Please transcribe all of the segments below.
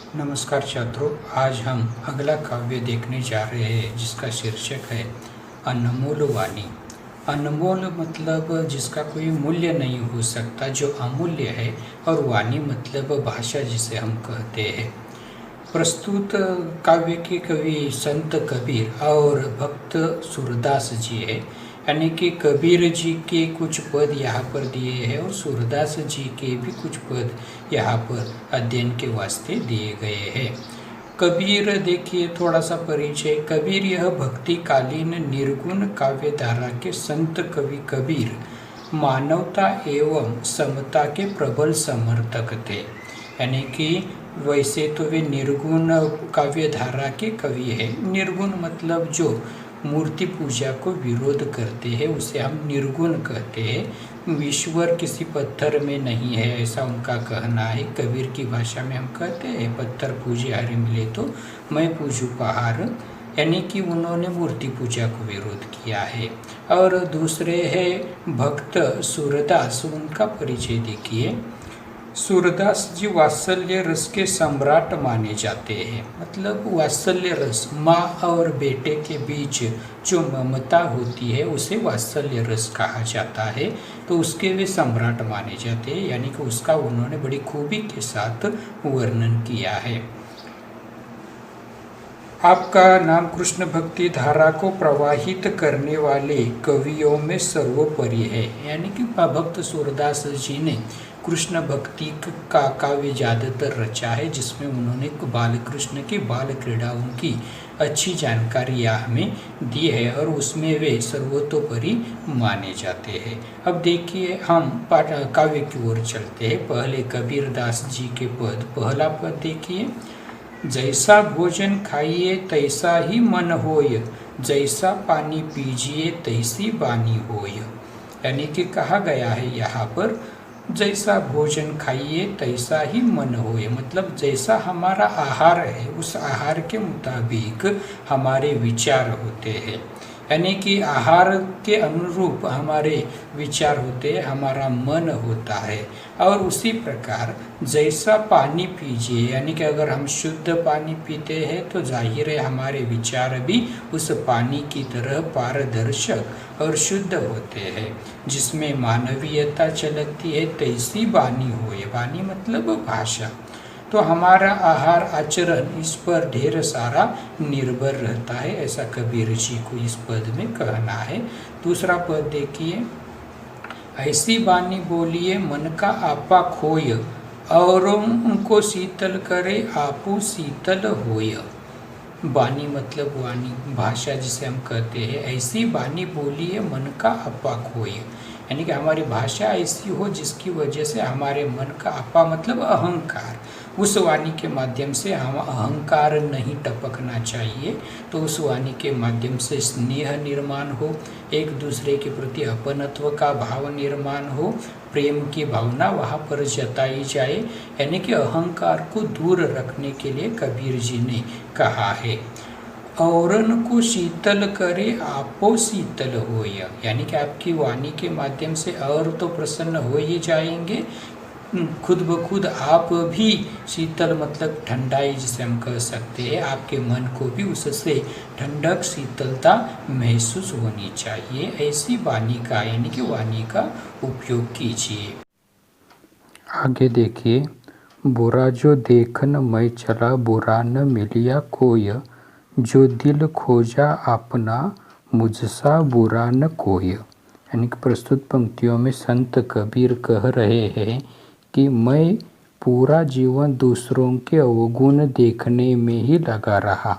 नमस्कार छात्रों, आज हम अगला काव्य देखने जा रहे हैं जिसका शीर्षक है अनमोल वाणी। अनमोल मतलब जिसका कोई मूल्य नहीं हो सकता, जो अमूल्य है, और वाणी मतलब भाषा जिसे हम कहते हैं। प्रस्तुत काव्य के कवि संत कबीर और भक्त सूरदास जी है। यानी कि कबीर जी के कुछ पद यहाँ पर दिए हैं और सूरदास जी के भी कुछ पद यहाँ पर अध्ययन के वास्ते दिए गए हैं। कबीर देखिए, थोड़ा सा परिचय। कबीर यह भक्तिकालीन निर्गुण काव्य धारा के संत कवि कबीर मानवता एवं समता के प्रबल समर्थक थे। यानी कि वैसे तो वे निर्गुण काव्य धारा के कवि हैं। निर्गुण मतलब जो मूर्ति पूजा को विरोध करते हैं उसे हम निर्गुण कहते हैं। ईश्वर किसी पत्थर में नहीं है, ऐसा उनका कहना है। कबीर की भाषा में हम कहते हैं पत्थर पूजे हरि मिले तो मैं पूजू पहाड़। यानी कि उन्होंने मूर्ति पूजा को विरोध किया है। और दूसरे है भक्त सूरदास, उनका परिचय देखिए। सूरदास जी वात्सल्य रस के सम्राट माने जाते हैं। मतलब वात्सल्य रस, माँ और बेटे के बीच जो ममता होती है उसे वात्सल्य रस कहा जाता है, तो उसके वे सम्राट माने जाते हैं। यानी कि उसका उन्होंने बड़ी खूबी के साथ वर्णन किया है। आपका नाम कृष्ण भक्ति धारा को प्रवाहित करने वाले कवियों में सर्वोपरि है। यानी कि भक्त सूरदास जी ने कृष्ण भक्ति का काव्य ज़्यादातर रचा है, जिसमें उन्होंने बाल कृष्ण की बाल क्रीड़ाओं की अच्छी जानकारी हमें दी है और उसमें वे सर्वतोपरि माने जाते हैं। अब देखिए, हम काव्य की ओर चलते हैं। पहले कबीर दास जी के पद, पहला पद देखिए। जैसा भोजन खाइए तैसा ही मन होय, जैसा पानी पीजिए तैसी वाणी होय। यानी कि कहा गया है यहाँ पर जैसा भोजन खाइए तैसा ही मन होए। मतलब जैसा हमारा आहार है उस आहार के मुताबिक हमारे विचार होते हैं। यानी कि आहार के अनुरूप हमारे विचार होते हैं, हमारा मन होता है। और उसी प्रकार जैसा पानी पीजिए, यानी कि अगर हम शुद्ध पानी पीते हैं तो जाहिर है हमारे विचार भी उस पानी की तरह पारदर्शक और शुद्ध होते हैं, जिसमें मानवीयता झलकती है। तैसी वाणी होए, वाणी मतलब भाषा। तो हमारा आहार आचरण इस पर ढेर सारा निर्भर रहता है, ऐसा कबीर जी को इस पद में कहना है। दूसरा पद देखिए। ऐसी वाणी बोलिए मन का आपा खोय, औरों को शीतल करे आपो शीतल होय। वाणी मतलब वाणी, भाषा जिसे हम कहते हैं। ऐसी वाणी बोलिए मन का आपा खोय, यानी कि हमारी भाषा ऐसी हो जिसकी वजह से हमारे मन का आपा मतलब अहंकार, उस वाणी के माध्यम से हम अहंकार नहीं टपकना चाहिए। तो उस वाणी के माध्यम से स्नेह निर्माण हो, एक दूसरे के प्रति अपनत्व का भाव निर्माण हो, प्रेम की भावना वहाँ पर जताई जाए। यानी कि अहंकार को दूर रखने के लिए कबीर जी ने कहा है। औरन को शीतल करे आपो शीतल होय, यानी कि आपकी वाणी के माध्यम से और तो प्रसन्न हो ही जाएंगे, खुद ब खुद आप भी शीतल मतलब ठंडाई जिसे हम कह सकते हैं, आपके मन को भी उससे ठंडक शीतलता महसूस होनी चाहिए। ऐसी वाणी का, यानी कि वाणी का उपयोग कीजिए। आगे देखिए। बुरा जो देखन मैं चला, बुरा न मिलिया कोय, जो दिल खोजा अपना मुझसा बुरा न कोय। यानी कि प्रस्तुत पंक्तियों में संत कबीर कह रहे हैं कि मैं पूरा जीवन दूसरों के अवगुण देखने में ही लगा रहा,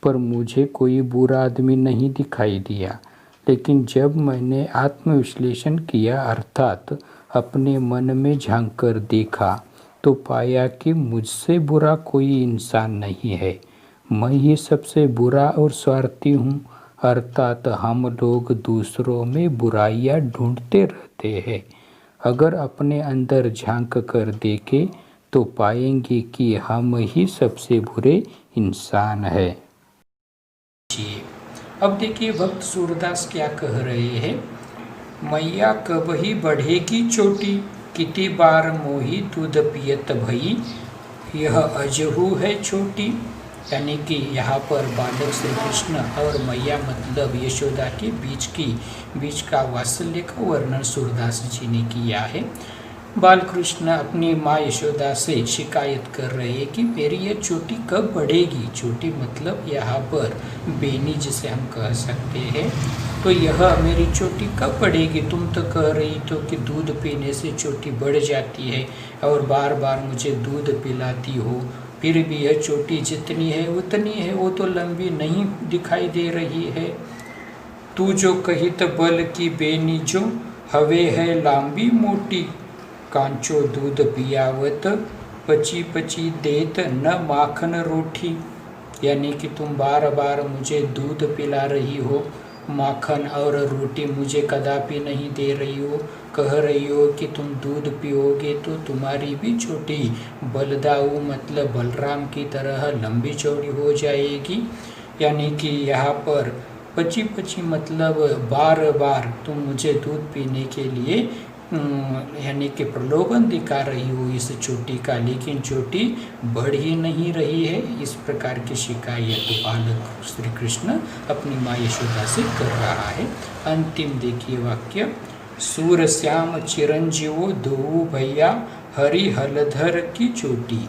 पर मुझे कोई बुरा आदमी नहीं दिखाई दिया। लेकिन जब मैंने आत्मविश्लेषण किया, अर्थात अपने मन में झांक कर देखा, तो पाया कि मुझसे बुरा कोई इंसान नहीं है। मैं ही सबसे बुरा और स्वार्थी हूँ। अर्थात हम लोग दूसरों में बुराइयाँ ढूंढते रहते हैं। अगर अपने अंदर झांक कर देखें तो पाएंगे कि हम ही सबसे बुरे इंसान हैं। अब देखिए भक्त सूरदास क्या कह रहे हैं। मैया कबही बढ़ेगी चोटी, कितनी बार मोही दूध पियत भई। यह अजहू है छोटी, यानी कि यहाँ पर बालक श्री कृष्ण और मैया मतलब यशोदा के बीच का वात्सल्य का वर्णन सूरदास जी ने किया है। बाल कृष्ण अपनी माँ यशोदा से शिकायत कर रहे हैं कि मेरी ये चोटी कब बढ़ेगी। चोटी मतलब यहाँ पर बेनी जिसे हम कह सकते हैं। तो यह मेरी चोटी कब बढ़ेगी, तुम तो कह रही तो कि दूध पीने से चोटी बढ़ जाती है और बार बार मुझे दूध पिलाती हो, फिर भी यह चोटी जितनी है उतनी है, वो तो लंबी नहीं दिखाई दे रही है। तू जो कही तो बल की बेनी जो हवे है लांबी मोटी, कांचो दूध पियावत पची पची देत न माखन रोटी, यानी कि तुम बार बार मुझे दूध पिला रही हो, माखन और रोटी मुझे कदापि नहीं दे रही हो। कह रही हो कि तुम दूध पियोगे तो तुम्हारी भी चोटी बलदाऊ मतलब बलराम की तरह लंबी चौड़ी हो जाएगी। यानी कि यहाँ पर पची पची मतलब बार बार तुम मुझे दूध पीने के लिए यानी कि प्रलोभन दिखा रही हो इस चोटी का, लेकिन चोटी बढ़ ही नहीं रही है। इस प्रकार की शिकायत बालक श्री कृष्ण अपनी माँ यशोदा से कर रहा है। अंतिम देखिए वाक्य, सूर श्याम चिरंजीवो दो भैया हरि हलधर की चोटी,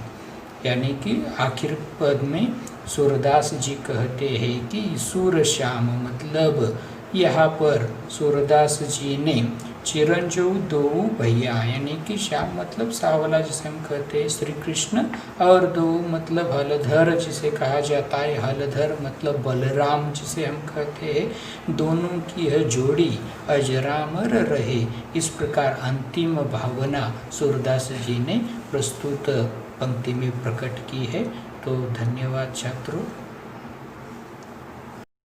यानी कि आखिर पद में सूरदास जी कहते हैं कि सूर श्याम मतलब यहाँ पर सूरदास जी ने चिरंजीव दो भैया, यानी कि श्याम मतलब सावला जिसे हम कहते हैं श्री कृष्ण, और दो मतलब हलधर जिसे कहा जाता है, हलधर मतलब बलराम जिसे हम कहते हैं, दोनों की यह जोड़ी अजरामर रहे। इस प्रकार अंतिम भावना सूरदास जी ने प्रस्तुत पंक्ति में प्रकट की है। तो धन्यवाद छात्रों।